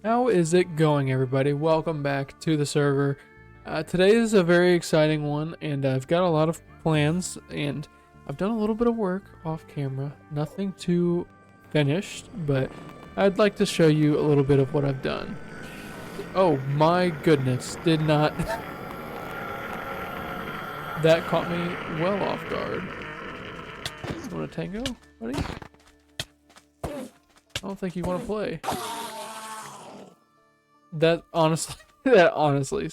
How is it going, everybody? Welcome back to the server. Today is a very exciting one, and I've got a lot of plans, and I've done a little bit of work off camera. Nothing too finished, but I'd like to show you a little bit of what I've done. Oh my goodness, did not... That caught me well off guard. You want a tango, buddy? I don't think you want to play. That honestly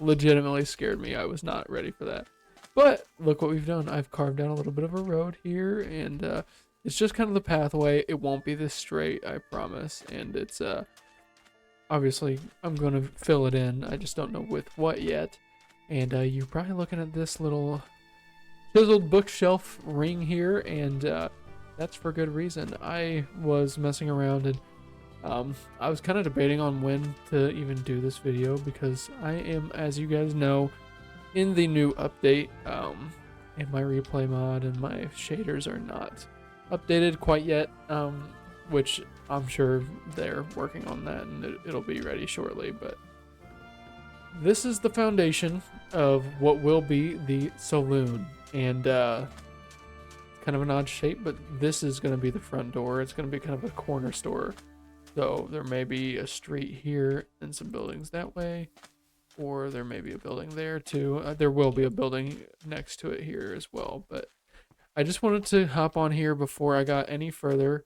legitimately scared me. I was not ready for that. But look what we've done. I've carved out a little bit of a road here, and it's just kind of the pathway. It won't be this straight, I promise. And it's obviously I'm going to fill it in. I just don't know with what yet. And you're probably looking at this little chiseled bookshelf ring here, and that's for good reason. I was messing around and I was kind of debating on when to even do this video because I am, as you guys know, in the new update, and my replay mod and my shaders are not updated quite yet, which I'm sure they're working on that and it'll be ready shortly. But this is the foundation of what will be the saloon, and kind of an odd shape, but this is going to be the front door. It's going to be kind of a corner store. So there may be a street here and some buildings that way, or there may be a building there too. There will be a building next to it here as well, but I just wanted to hop on here before I got any further.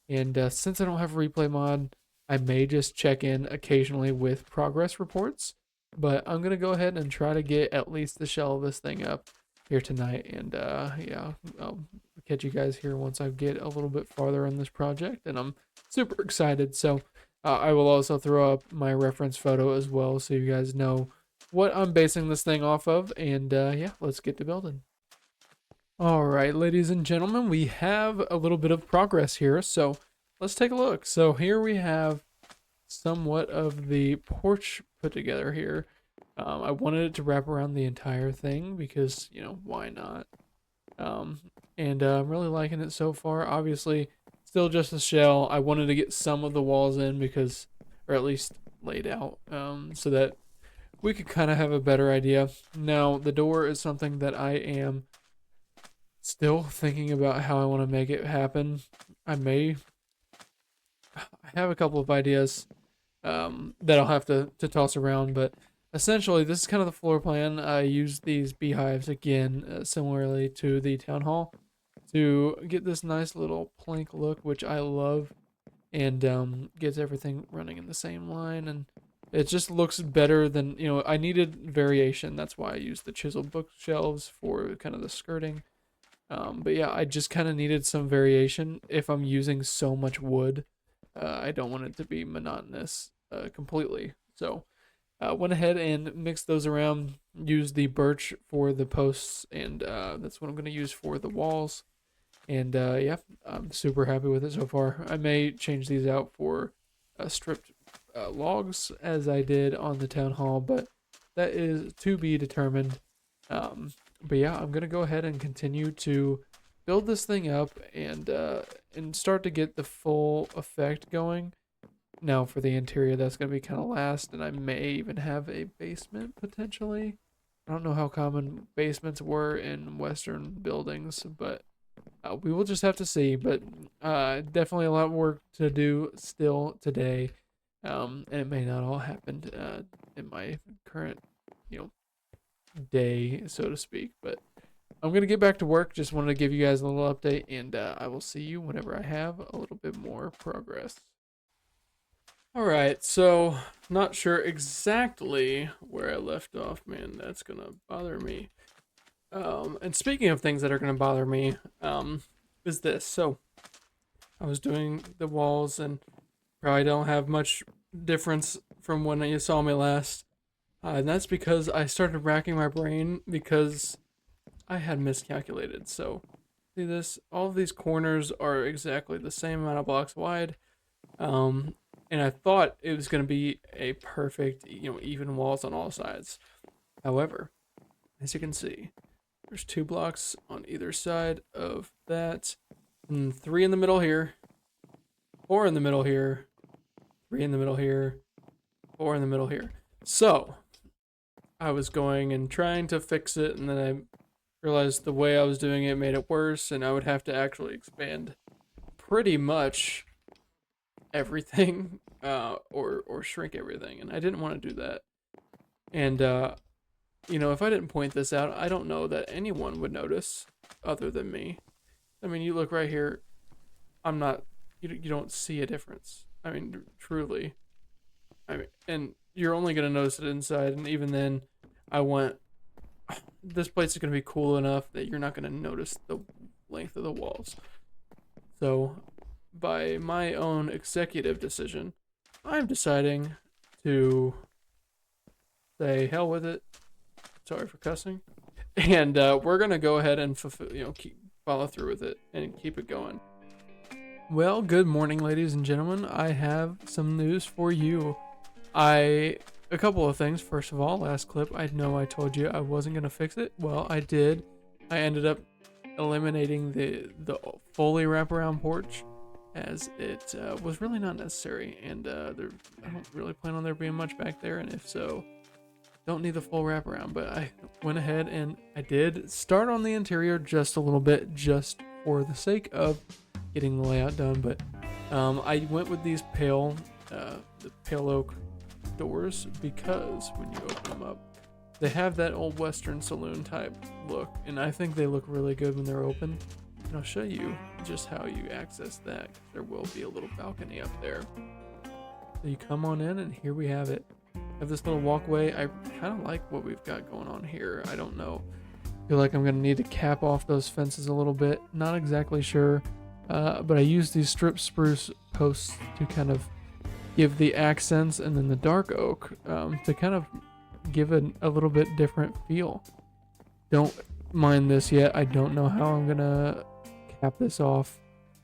And since I don't have a replay mod, I may just check in occasionally with progress reports, but I'm going to go ahead and try to get at least the shell of this thing up here tonight. And yeah, I'll catch you guys here once I get a little bit farther on this project, and I'm super excited. So I will also throw up my reference photo as well so you guys know what I'm basing this thing off of. And yeah, let's get to building. All right, ladies and gentlemen, we have a little bit of progress here, so let's take a look. So here we have somewhat of the porch put together here. I wanted it to wrap around the entire thing because, you know, why not? And I'm really liking it so far. Obviously, still just a shell. I wanted to get some of the walls in because, or at least laid out, so that we could kind of have a better idea. Now, the door is something that I am still thinking about how I want to make it happen. I have a couple of ideas that I'll have to toss around, but essentially this is kind of the floor plan. I used these beehives again, similarly to the town hall, to get this nice little plank look, which I love, and gets everything running in the same line, and it just looks better than, you know, I needed variation. That's why I used the chiseled bookshelves for kind of the skirting. But yeah, I just kind of needed some variation. If I'm using so much wood, I don't want it to be monotonous completely. So went ahead and mixed those around, used the birch for the posts, and that's what I'm going to use for the walls. And yeah, I'm super happy with it so far. I may change these out for stripped logs as I did on the town hall, but that is to be determined. But yeah, I'm gonna go ahead and continue to build this thing up and start to get the full effect going. Now for the interior, that's gonna be kind of last, and I may even have a basement potentially. I don't know how common basements were in Western buildings, but we will just have to see. But definitely a lot of work to do still today, and it may not all happen in my current, you know, day, so to speak. But I'm gonna get back to work. Just wanted to give you guys a little update, and I will see you whenever I have a little bit more progress. All right, so not sure exactly where I left off, man. That's gonna bother me. And speaking of things that are gonna bother me, is this. So I was doing the walls, and probably don't have much difference from when you saw me last. And that's because I started racking my brain because I had miscalculated. So see this, all of these corners are exactly the same amount of blocks wide. And I thought it was going to be a perfect, even walls on all sides. However, as you can see, there's 2 blocks on either side of that, and 3 in the middle here, 4 in the middle here, 3 in the middle here, 4 in the middle here. So I was going and trying to fix it, and then I realized the way I was doing it made it worse, and I would have to actually expand pretty much everything, or shrink everything, and I didn't want to do that. And if I didn't point this out, I don't know that anyone would notice other than me. I mean, you look right here. I'm not. You don't see a difference. I mean, truly. I mean, and you're only gonna notice it inside, and even then, I want. This place is gonna be cool enough that you're not gonna notice the length of the walls. So, by my own executive decision, I'm deciding to say hell with it. Sorry for cussing. And we're gonna go ahead and follow through with it and keep it going. Well, good morning, ladies and gentlemen. I have some news for you. A couple of things. First of all, last clip, I know I told you I wasn't gonna fix it. Well, I did. I ended up eliminating the fully wraparound porch, as it was really not necessary, and I don't really plan on there being much back there, and if so, don't need the full wraparound. But I went ahead and I did start on the interior just a little bit, just for the sake of getting the layout done. But I went with these the pale oak doors, because when you open them up, they have that old Western saloon type look, and I think they look really good when they're open. And I'll show you just how you access that. There will be a little balcony up there. So you come on in, and here we have it. I have this little walkway. I kind of like what we've got going on here. I don't know. I feel like I'm going to need to cap off those fences a little bit. Not exactly sure. But I use these strip spruce posts to kind of give the accents, and then the dark oak to kind of give it a little bit different feel. Don't mind this yet. I don't know how I'm going to cap this off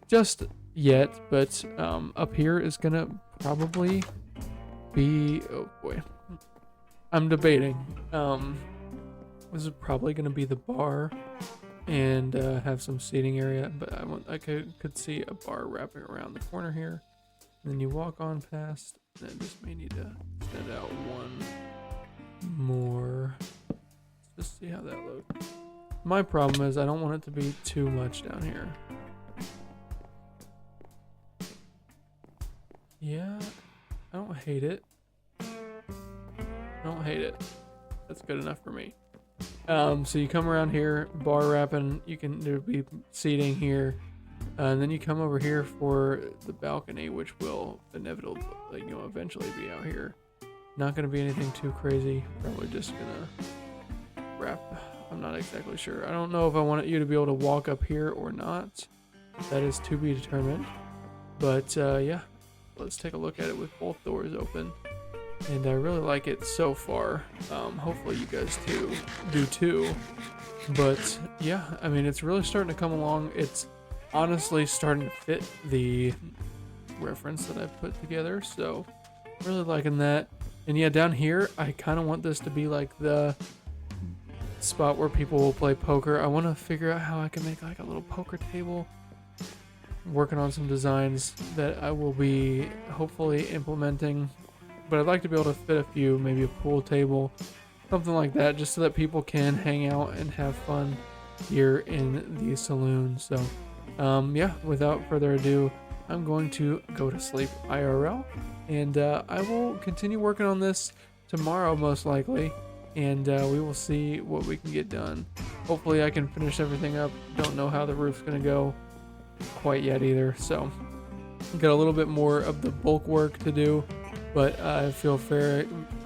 just yet, but up here is going to probably be, oh boy, I'm debating. This is probably going to be the bar, and have some seating area, but I could see a bar wrapping around the corner here. And then you walk on past, and I just may need to extend out one more. Let's just see how that looks. My problem is I don't want it to be too much down here. Yeah, I don't hate it. I don't hate it. That's good enough for me. So you come around here, bar wrapping. There'll be seating here, and then you come over here for the balcony, which will inevitably, eventually be out here. Not gonna be anything too crazy. Probably just gonna wrap. I'm not exactly sure. I don't know if I want you to be able to walk up here or not. That is to be determined. But yeah, let's take a look at it with both doors open. And I really like it so far. Hopefully you guys do too. But yeah, I mean, it's really starting to come along. It's honestly starting to fit the reference that I put together. So really liking that. And yeah, down here, I kind of want this to be like the spot where people will play poker. I want to figure out how I can make like a little poker table. I'm working on some designs that I will be hopefully implementing. But I'd like to be able to fit a few, maybe a pool table, something like that, just so that people can hang out and have fun here in the saloon. So, yeah, without further ado, I'm going to go to sleep IRL, and I will continue working on this tomorrow, most likely, and we will see what we can get done. Hopefully I can finish everything up. Don't know how the roof's going to go quite yet either, so got a little bit more of the bulk work to do. But I feel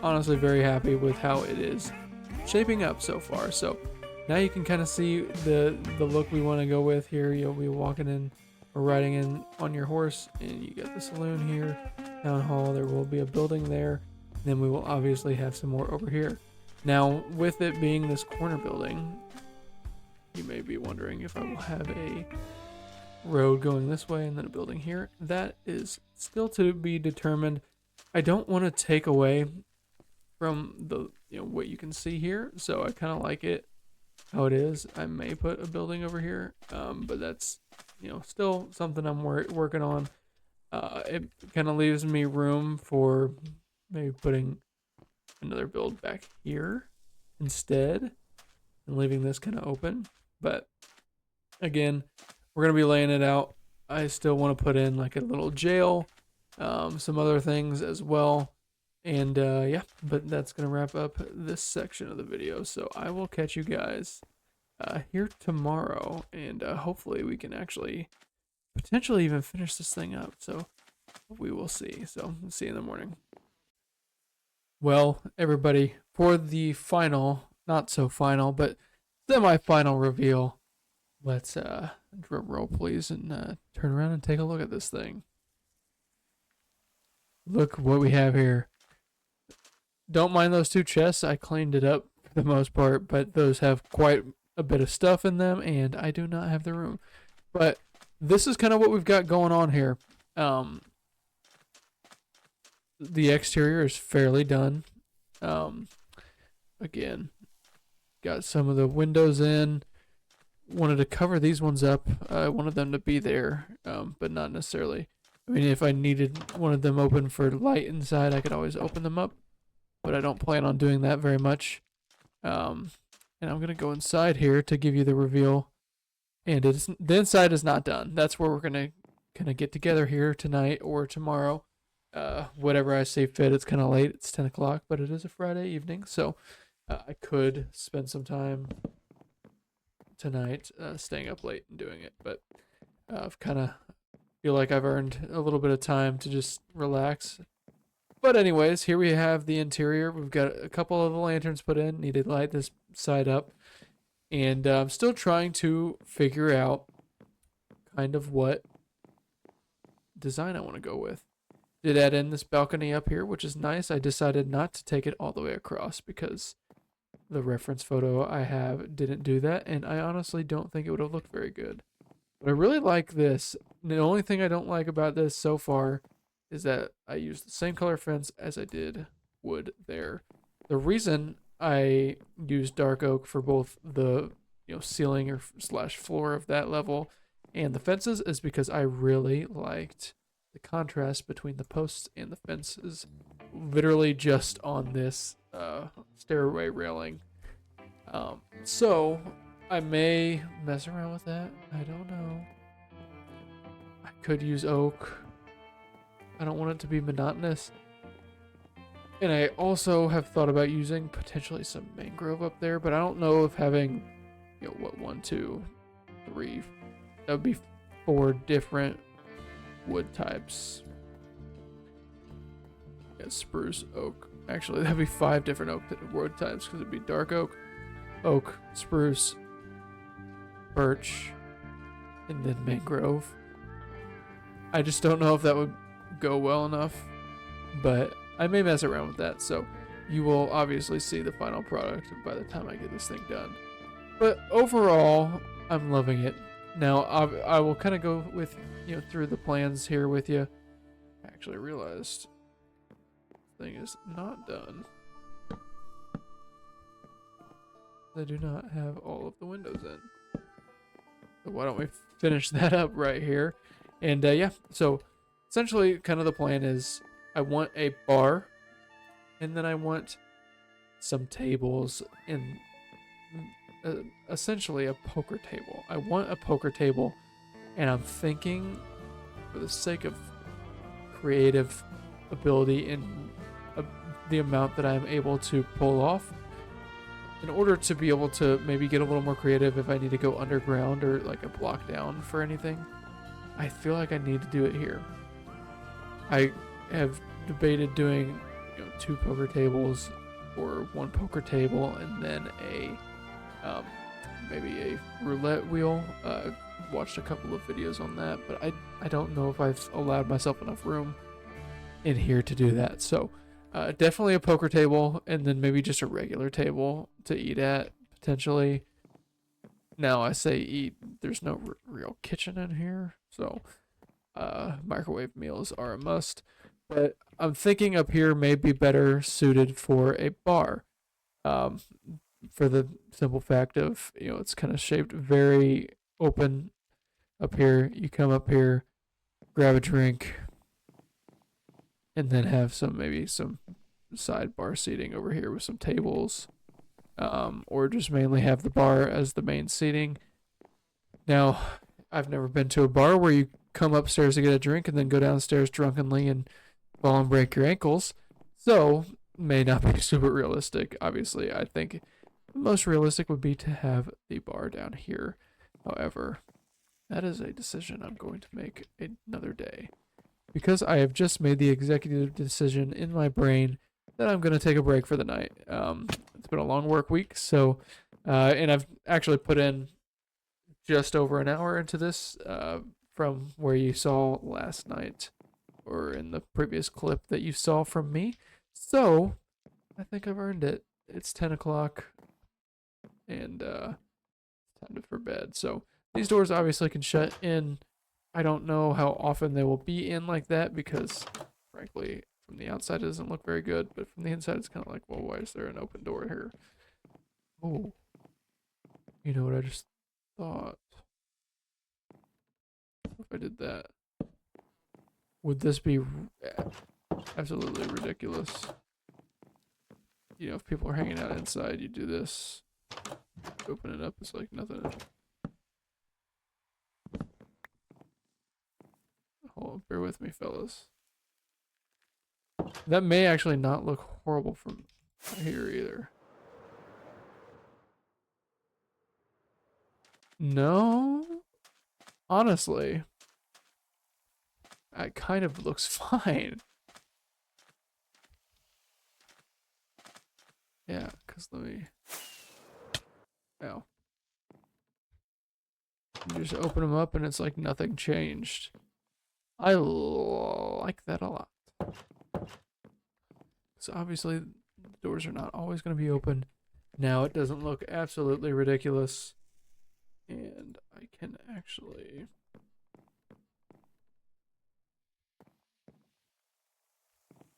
honestly very happy with how it is shaping up so far. So now you can kind of see the look we want to go with here. You'll be walking in or riding in on your horse, and you got the saloon here, town hall. There will be a building there. Then we will obviously have some more over here. Now, with it being this corner building, you may be wondering if I will have a road going this way and then a building here. That is still to be determined. I don't want to take away from the what you can see here, so I kind of like it how it is. I may put a building over here, but that's still something I'm working on. It kind of leaves me room for maybe putting another build back here instead and leaving this kind of open. But again, we're going to be laying it out. I still want to put in like a little jail, some other things as well. And yeah, but that's going to wrap up this section of the video. So I will catch you guys here tomorrow. And hopefully we can actually potentially even finish this thing up. So we will see. So see you in the morning. Well, everybody, for the final, not so final, but semi-final reveal, let's drum roll please and turn around and take a look at this thing. Look what we have here. Don't mind those two chests. I cleaned it up for the most part, but those have quite a bit of stuff in them, and I do not have the room. But this is kind of what we've got going on here. The exterior is fairly done. Again, got some of the windows in. Wanted to cover these ones up. I wanted them to be there, but not necessarily. I mean, if I needed one of them open for light inside, I could always open them up, but I don't plan on doing that very much. And I'm going to go inside here to give you the reveal. And the inside is not done. That's where we're going to kind of get together here tonight or tomorrow. Whatever I see fit. It's kind of late. It's 10 o'clock, but it is a Friday evening. So I could spend some time tonight staying up late and doing it. But I've kind of feel like I've earned a little bit of time to just relax. But anyways, here we have the interior. We've got a couple of the lanterns put in. Need to light this side up. And I'm still trying to figure out kind of what design I want to go with. Did add in this balcony up here, which is nice. I decided not to take it all the way across because the reference photo I have didn't do that. And I honestly don't think it would have looked very good. But I really like this. The only thing I don't like about this so far is that I used the same color fence as I did wood there. The reason I used dark oak for both the ceiling or slash floor of that level and the fences is because I really liked the contrast between the posts and the fences, literally just on this stairway railing. So I may mess around with that. I don't know. I could use oak. I don't want it to be monotonous. And I also have thought about using potentially some mangrove up there, but I don't know if having, 1, 2, 3, that would be 4 different wood types. Yeah, spruce, oak. Actually, that'd be 5 different wood types because it'd be dark oak, spruce, birch, and then mangrove. I just don't know if that would go well enough, but I may mess around with that, so you will obviously see the final product by the time I get this thing done. But overall, I'm loving it. Now, I will kind of go with, through the plans here with you. I actually realized this thing is not done. I do not have all of the windows in. So why don't we finish that up right here? And yeah, so essentially kind of the plan is I want a bar, and then I want some tables, and essentially a poker table. I want a poker table, and I'm thinking, for the sake of creative ability and the amount that I'm able to pull off, in order to be able to maybe get a little more creative if I need to go underground or like a block down for anything, I feel like I need to do it here. I have debated doing 2 poker tables or 1 poker table and then a maybe a roulette wheel. Watched a couple of videos on that, but I don't know if I've allowed myself enough room in here to do that. So definitely a poker table, and then maybe just a regular table to eat at potentially. Now I say eat. There's no real kitchen in here, so microwave meals are a must. But I'm thinking up here may be better suited for a bar. Um, for the simple fact of it's kind of shaped very open up here. You come up here, grab a drink, and then have maybe some sidebar seating over here with some tables, or just mainly have the bar as the main seating. Now, I've never been to a bar where you come upstairs to get a drink and then go downstairs drunkenly and fall and break your ankles, so may not be super realistic. Obviously, I think the most realistic would be to have the bar down here. However, that is a decision I'm going to make another day. Because I have just made the executive decision in my brain that I'm going to take a break for the night. It's been a long work week, so, and I've actually put in just over an hour into this from where you saw last night or in the previous clip that you saw from me. So, I think I've earned it. It's 10 o'clock and time for bed. So, these doors obviously can shut in. I don't know how often they will be in like that because, frankly, from the outside it doesn't look very good, but from the inside it's kind of like, well, why is there an open door here? Oh, you know what I just thought? If I did that, would this be absolutely ridiculous? If people are hanging out inside, you do this, open it up, it's like nothing. Hold on, bear with me, fellas. That may actually not look horrible from here either. No, honestly, it kind of looks fine. Yeah, because let me. Oh. You just open them up and it's like nothing changed. I like that a lot. So obviously, the doors are not always going to be open. Now it doesn't look absolutely ridiculous. And I can actually.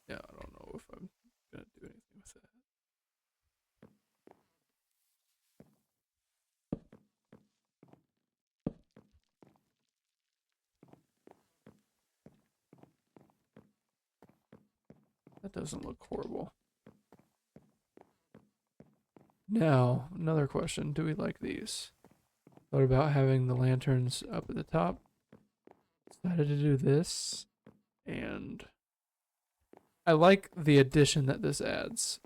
Yeah, I don't know if I'm going to do anything with that. That doesn't look horrible. Now, another question. Do we like these? What about having the lanterns up at the top? Decided to do this. And I like the addition that this adds.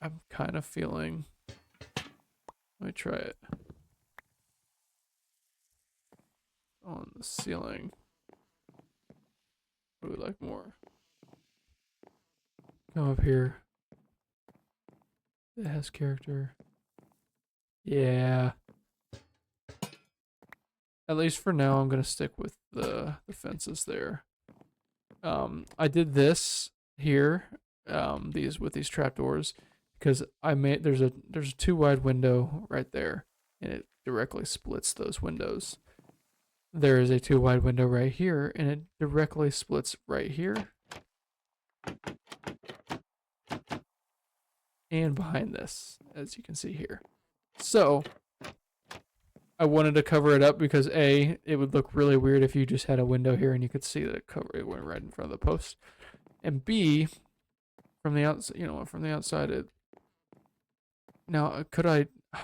I'm kind of feeling. Let me try it. On the ceiling. What do we like more? Come up here. It has character. Yeah. At least for now, I'm gonna stick with the fences there. I did this here, these trapdoors, because there's a 2 wide window right there, and it directly splits those windows. There is a 2 wide window right here, and it directly splits right here and behind this, as you can see here. So I wanted to cover it up because A, it would look really weird if you just had a window here and you could see that it went right in front of the post. And B, from the outside, it. Now,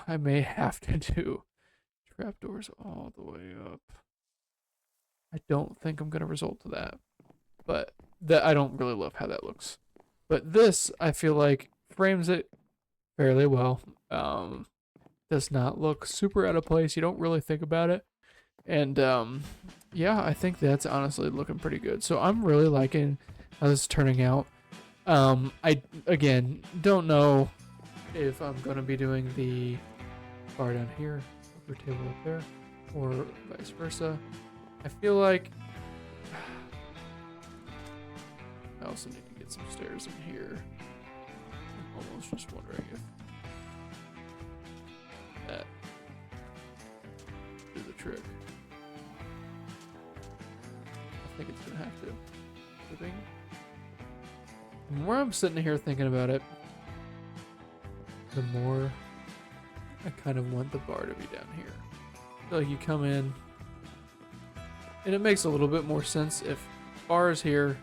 I may have to do trapdoors all the way up. I don't think I'm gonna resort to that, but I don't really love how that looks. But this, I feel like, frames it fairly well. Does not look super out of place. You don't really think about it. And yeah, I think that's honestly looking pretty good. So I'm really liking how this is turning out. I, again, don't know if I'm going to be doing the bar down here, upper table up there, or vice versa. I feel like I also need to get some stairs in here. I'm almost just wondering if that trick. I think it's gonna have to. Flipping. The more I'm sitting here thinking about it, the more I kind of want the bar to be down here. I feel like you come in, and it makes a little bit more sense if bar is here.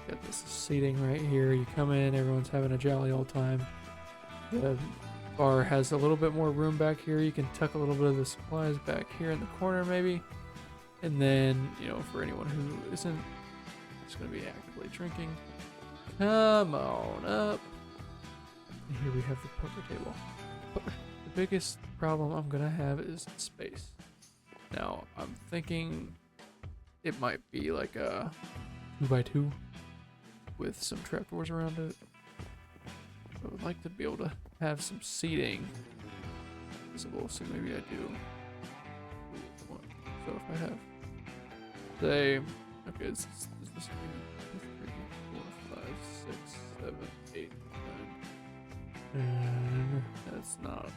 Got this seating right here. You come in, everyone's having a jolly old time. The bar has a little bit more room back here. You can tuck a little bit of the supplies back here in the corner, maybe. And then, you know, for anyone who isn't just going to be actively drinking, come on up. And here we have the poker table. But the biggest problem I'm going to have is space. Now, I'm thinking it might be like a 2x2 with some trapdoors around it. I would like to be able to have some seating visible, so maybe I do. So if I have, say, okay, is this 3, 4, 5, 6, 7, 8, 9. And that's not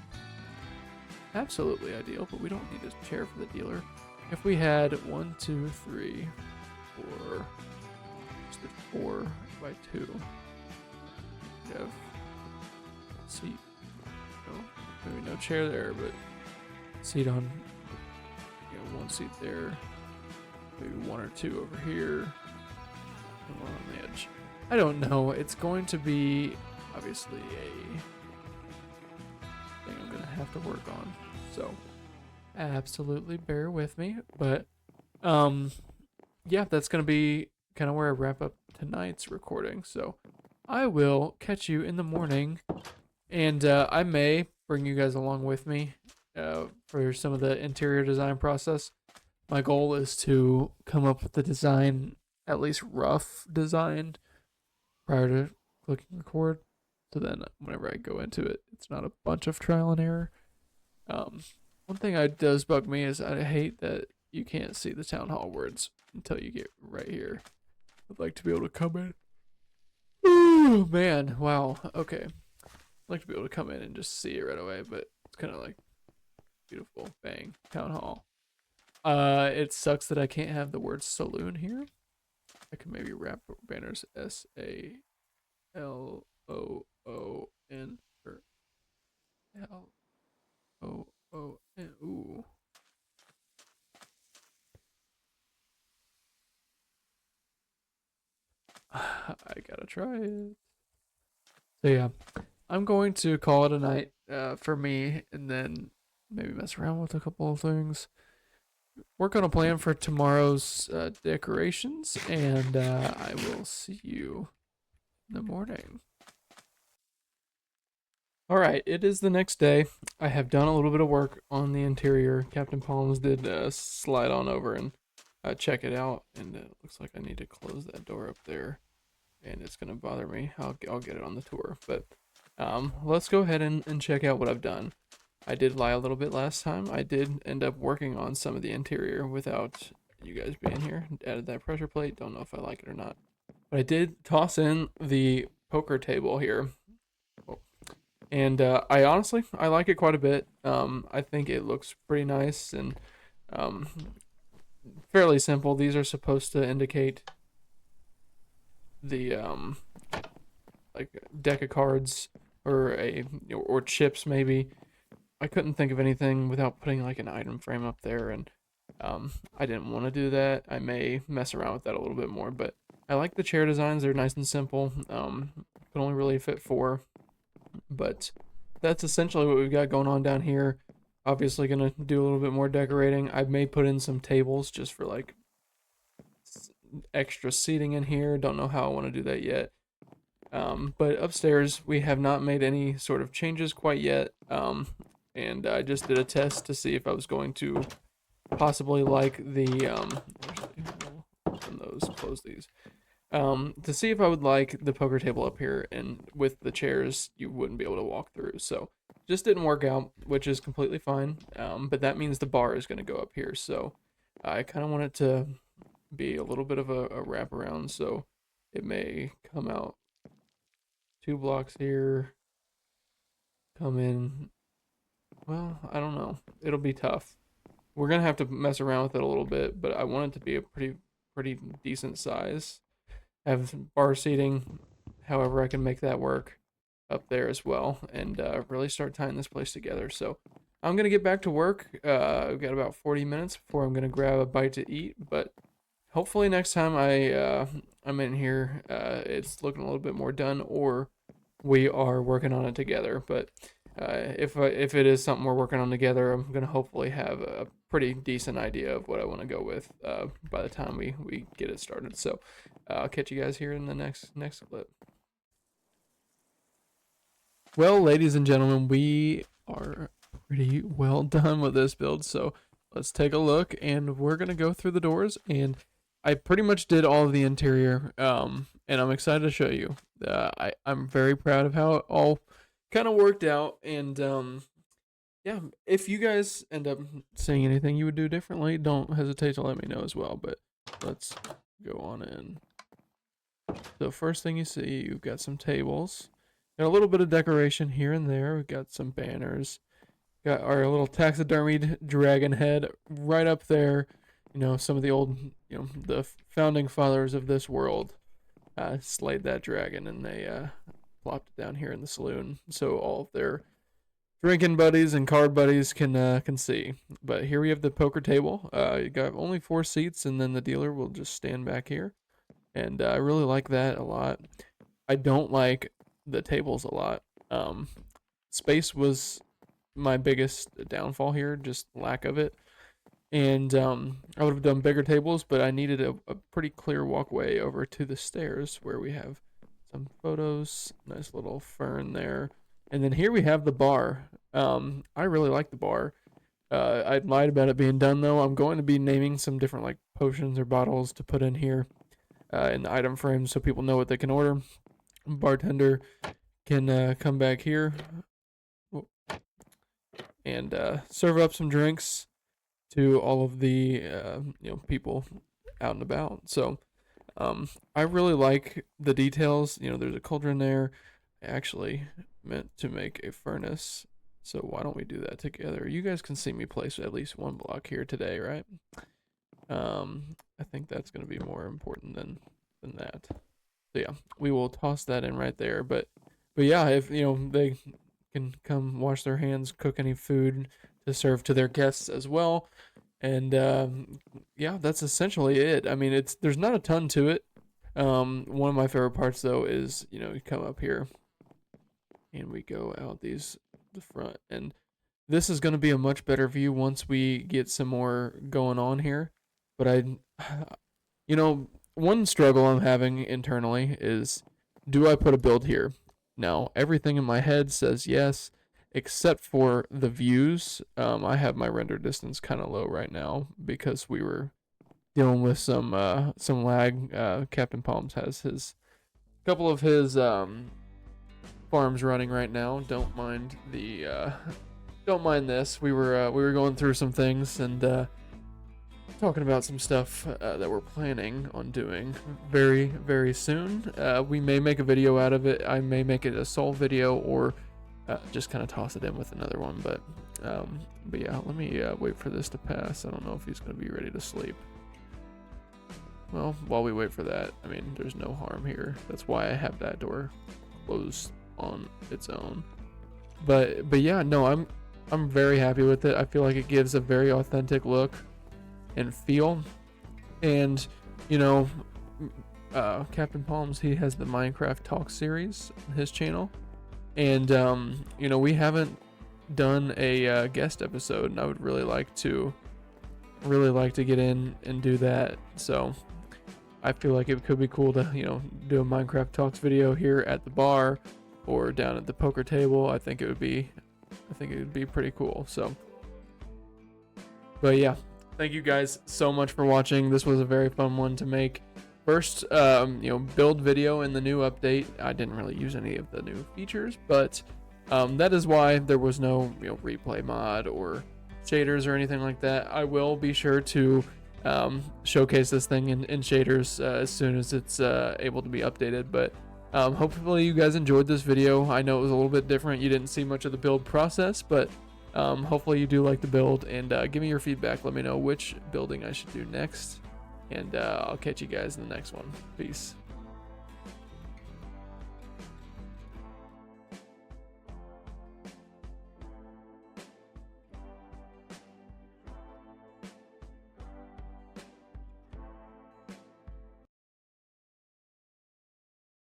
absolutely ideal, but we don't need a chair for the dealer. If we had 1, 2, 3, 4, just a 4x2, we have seat. No, maybe no chair there, but seat on, you know, one seat there, maybe 1 or 2 over here, and 1 on the edge. I don't know. It's going to be obviously a thing I'm gonna have to work on. So absolutely bear with me, but yeah, that's gonna be kind of where I wrap up tonight's recording. So I will catch you in the morning. And I may bring you guys along with me for some of the interior design process. My goal is to come up with the design, at least rough design, prior to clicking record. So then whenever I go into it, it's not a bunch of trial and error. One thing that does bug me is I hate that you can't see the town hall words until you get right here. I'd like to be able to come in. Ooh, man, wow, okay. I'd like to be able to come in and just see it right away, but it's kind of like beautiful. Bang. Town hall. It sucks that I can't have the word saloon here. I can maybe wrap banners SALOON or LOON. Ooh. I gotta try it. So yeah, I'm going to call it a night for me, and then maybe mess around with a couple of things. Work on a plan for tomorrow's decorations, and I will see you in the morning. All right, it is the next day. I have done a little bit of work on the interior. Captain Palms did slide on over and check it out, and it looks like I need to close that door up there, and it's gonna bother me. I'll get it on the tour, but let's go ahead and check out what I've done. I did lie a little bit last time. I did end up working on some of the interior without you guys being here. Added that pressure plate. Don't know if I like it or not. But I did toss in the poker table here. And I honestly, I like it quite a bit. I think it looks pretty nice and fairly simple. These are supposed to indicate the like deck of cards or or chips maybe. I couldn't think of anything without putting like an item frame up there, and I didn't want to do that. I may mess around with that a little bit more, but I like the chair designs. They're nice and simple. Could only really fit 4, but that's essentially what we've got going on down here. Obviously gonna do a little bit more decorating. I may put in some tables just for like extra seating in here. Don't know how I want to do that yet. But upstairs we have not made any sort of changes quite yet. And I just did a test to see if I was going to possibly like the open those, close these. To see if I would like the poker table up here, and with the chairs you wouldn't be able to walk through. So just didn't work out, which is completely fine. But that means the bar is going to go up here. So I kind of want it to be a little bit of a wraparound. So it may come out 2 blocks here, come in. Well, I don't know. It'll be tough we're gonna have to mess around with it a little bit, but I want it to be a pretty decent size. Have some bar seating, however I can make that work up there as well, and really start tying this place together. So I'm gonna get back to work. I've got about 40 minutes before I'm gonna grab a bite to eat, but hopefully next time I'm in here, it's looking a little bit more done, or we are working on it together. But if it is something we're working on together, I'm gonna hopefully have a pretty decent idea of what I want to go with by the time we get it started. So I'll catch you guys here in the next clip. Well, ladies and gentlemen, we are pretty well done with this build. So let's take a look, and we're gonna go through the doors, and I pretty much did all of the interior, and I'm excited to show you. I'm very proud of how it all kind of worked out, and yeah, if you guys end up seeing anything you would do differently, don't hesitate to let me know as well. But let's go on in. So first thing you see, you've got some tables, got a little bit of decoration here and there. We've got some banners, got our little taxidermied dragon head right up there. You know, some of the old, the founding fathers of this world slayed that dragon, and they plopped it down here in the saloon, so all of their drinking buddies and card buddies can see. But here we have the poker table. You got only 4 seats, and then the dealer will just stand back here, and I really like that a lot. I don't like the tables a lot. Space was my biggest downfall here, just lack of it. And I would have done bigger tables, but I needed a pretty clear walkway over to the stairs where we have some photos, nice little fern there. And then here we have the bar. I really like the bar. I lied about it being done though. I'm going to be naming some different like potions or bottles to put in here in the item frame so people know what they can order. Bartender can come back here and serve up some drinks to all of the people out and about. So I really like the details. There's a cauldron there. I actually meant to make a furnace, so why don't we do that together? You guys can see me place at least one block here today, right? I think that's going to be more important than that. So yeah, we will toss that in right there. But yeah, if they can come wash their hands, cook any food to serve to their guests as well. And yeah, that's essentially it. I mean, there's not a ton to it. One of my favorite parts though is you come up here and we go out the front, and this is going to be a much better view once we get some more going on here. But one struggle I'm having internally is, do I put a build here? No, everything in my head says yes, except for the views. I have my render distance kind of low right now because we were dealing with some lag. Captain Palms has his couple of his farms running right now. Don't mind this. We were going through some things and talking about some stuff that we're planning on doing very, very soon. We may make a video out of it. I may make it a sole video, or just kind of toss it in with another one. But yeah, let me wait for this to pass. I don't know if he's going to be ready to sleep. Well, while we wait for that, I mean, there's no harm here. That's why I have that door closed on its own. But yeah, no, I'm very happy with it. I feel like it gives a very authentic look and feel. And Captain Palms, he has the Minecraft Talk series on his channel, and we haven't done a guest episode, and I would really like to get in and do that. So I feel like it could be cool to do a Minecraft Talks video here at the bar or down at the poker table. I think it would be pretty cool. So, but yeah, thank you guys so much for watching. This was a very fun one to make. First, build video in the new update. I didn't really use any of the new features, but that is why there was no replay mod or shaders or anything like that. I will be sure to showcase this thing in shaders as soon as it's able to be updated. But hopefully you guys enjoyed this video. I know it was a little bit different. You didn't see much of the build process, but Hopefully you do like the build, and give me your feedback. Let me know which building I should do next, and I'll catch you guys in the next one. Peace.